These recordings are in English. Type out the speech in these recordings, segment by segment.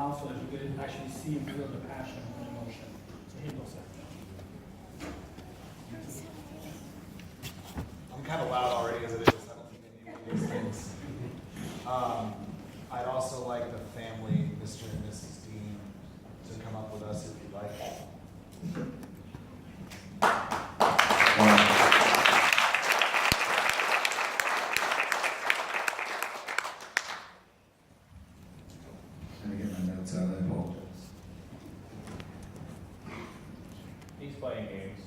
mouth so that you could actually see and feel the passion and emotion. So here goes, sir. I'm kind of loud already as it is. I don't think I need these things. I'd also like the family, Mr. and Mrs. Dean, to come up with us if you'd like. Let me get my notes out. I apologize. He's playing games.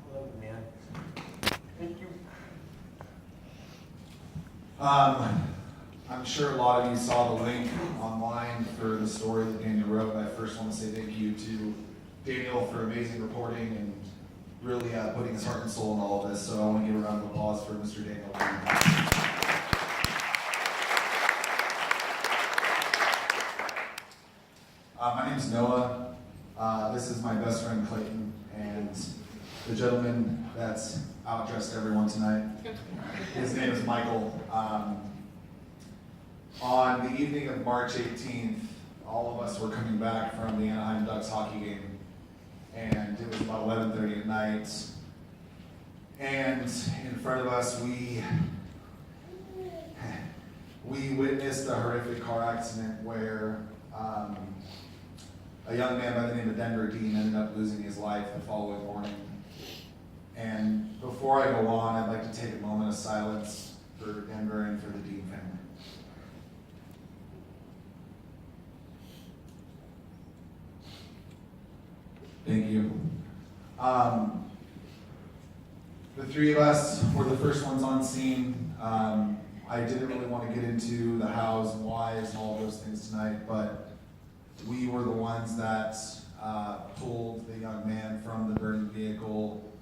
Hello, man. Thank you. I'm sure a lot of you saw the link online for the story that Daniel wrote. I first want to say thank you to Daniel for amazing reporting and really putting his heart and soul in all of this. So I want to give a round of applause for Mr. Daniel. My name is Noah. This is my best friend Clayton, and the gentleman that's outdressed everyone tonight. His name is Michael. On the evening of March 18th, all of us were coming back from the Anaheim Ducks hockey game, and it was about 11:30 at night. And in front of us, we witnessed a horrific car accident where a young man by the name of Denver Dean ended up losing his life the following morning. And before I go on, I'd like to take a moment of silence for Denver and for the Dean family. Thank you. The three of us were the first ones on scene. I didn't really want to get into the hows and whys and all those things tonight, but we were the ones that pulled the young man from the burning vehicle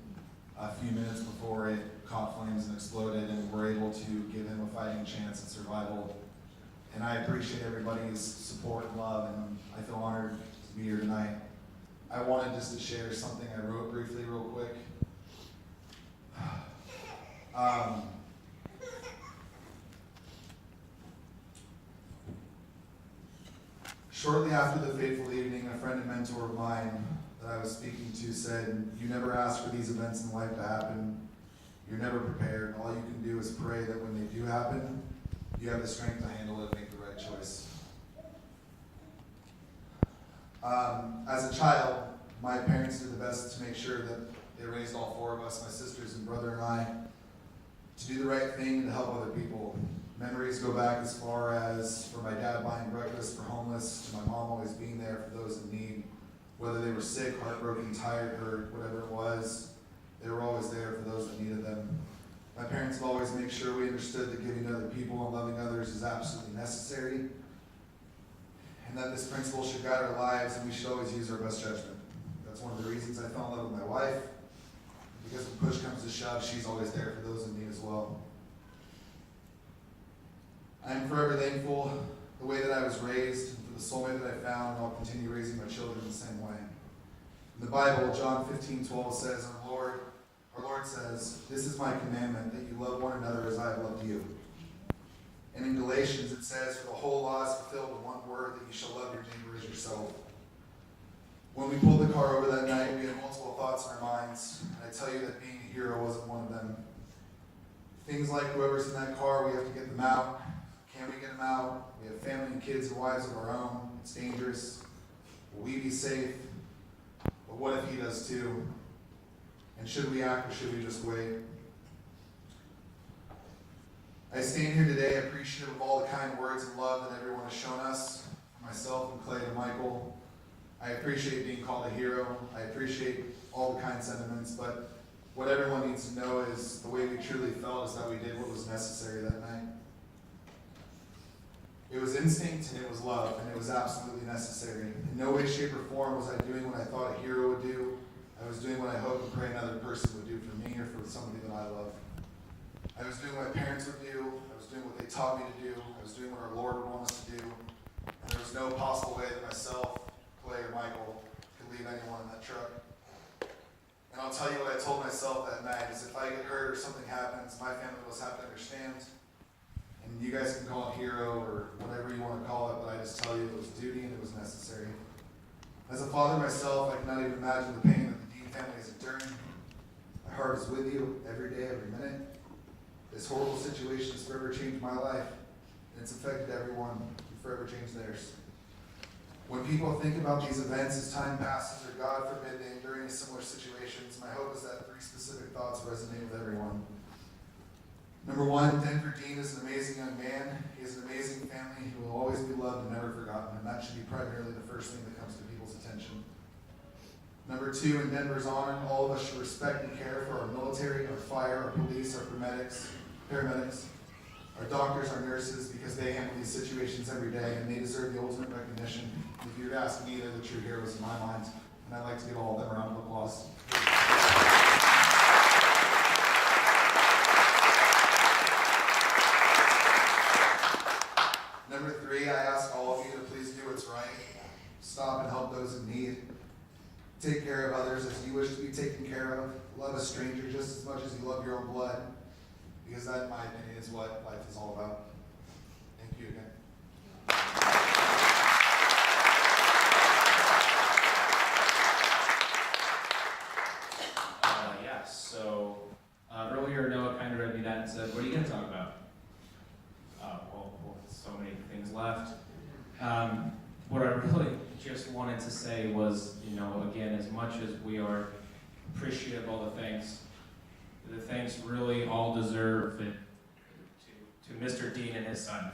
a few minutes before it caught flames and exploded, and were able to give him a fighting chance at survival. And I appreciate everybody's support and love, and I feel honored to be here tonight. I wanted just to share something I wrote briefly real quick. Shortly after the fateful evening, a friend and mentor of mine that I was speaking to said, "You never ask for these events in life to happen. You're never prepared. All you can do is pray that when they do happen, you have the strength to handle it and make the right choice." As a child, my parents did the best to make sure that they raised all four of us, my sisters and brother and I, to do the right thing and to help other people. Memories go back as far as for my dad buying breakfast for homeless, to my mom always being there for those in need. Whether they were sick, heartbroken, tired, hurt, whatever it was, they were always there for those that needed them. My parents have always made sure we understood that giving to other people and loving others is absolutely necessary, and that this principle should guide our lives, and we should always use our best judgment. That's one of the reasons I fell in love with my wife, because when push comes to shove, she's always there for those in need as well. I am forever thankful the way that I was raised, and for the soulmate that I found, and I'll continue raising my children the same way. In the Bible, John 15:12 says, our Lord says, "This is my commandment, that you love one another as I have loved you." And in Galatians it says, "For the whole law is fulfilled in one word, that you shall love your neighbor as yourself." When we pulled the car over that night, we had multiple thoughts in our minds, and I tell you that being a hero wasn't one of them. Things like whoever's in that car, we have to get them out. Can we get them out? We have family and kids and wives of our own. It's dangerous. Will we be safe? But what if he does too? And should we act or should we just wait? I stand here today appreciative of all the kind words and love that everyone has shown us, myself and Clay and Michael. I appreciate being called a hero. I appreciate all the kind sentiments, but what everyone needs to know is the way we truly felt is that we did what was necessary that night. It was instinct and it was love, and it was absolutely necessary. In no way, shape, or form was I doing what I thought a hero would do. I was doing what I hoped and pray another person would do for me or for somebody that I love. I was doing what my parents would do. I was doing what they taught me to do. I was doing what our Lord would want us to do. And there was no possible way that myself, Clay, or Michael could leave anyone in that truck. And I'll tell you what I told myself that night is if I get hurt or something happens, my family will have to understand. And you guys can call it hero or whatever you want to call it, but I just tell you it was duty and it was necessary. As a father myself, I cannot even imagine the pain that the Dean family is enduring. My heart is with you every day, every minute. This horrible situation has forever changed my life, and it's affected everyone and forever changed theirs. When people think about these events as time passes, or God forbid they endure any similar situations, my hope is that 3 specific thoughts resonate with everyone. Number 1, Denver Dean is an amazing young man. He has an amazing family. He will always be loved and never forgotten, and that should be primarily the first thing that comes to people's attention. Number 2, in Denver's honor, all of us should respect and care for our military, our fire, our police, our paramedics, our doctors, our nurses, because they handle these situations every day, and they deserve the ultimate recognition. If you were to ask me, they're the true heroes in my mind, and I'd like to give all of them a round of applause. Number 3, I ask all of you to please do what's right. Stop and help those in need. Take care of others as you wish to be taken care of. Love a stranger just as much as you love your own blood, because that, in my opinion, is what life is all about. Thank you again. So earlier Noah kind of read me that and said, what are you going to talk about? Well, so many things left. What I really just wanted to say was, again, as much as we are appreciative of all the thanks really all deserve it to Mr. Dean and his son.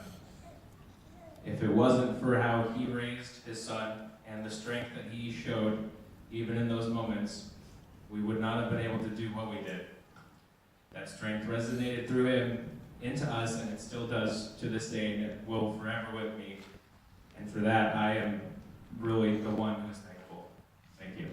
If it wasn't for how he raised his son and the strength that he showed, even in those moments, we would not have been able to do what we did. That strength resonated through him into us, and it still does to this day, and it will forever with me. And for that, I am really the one who's thankful. Thank you.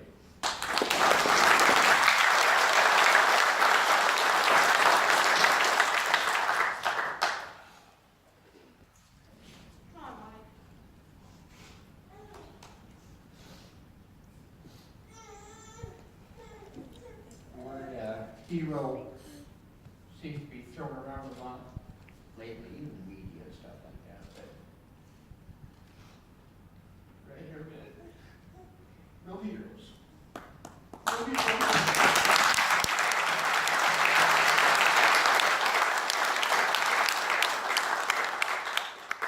Hero seems to be thrown around a lot lately in the media and stuff like that, but right here, no heroes. No heroes.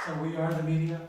So we are the media?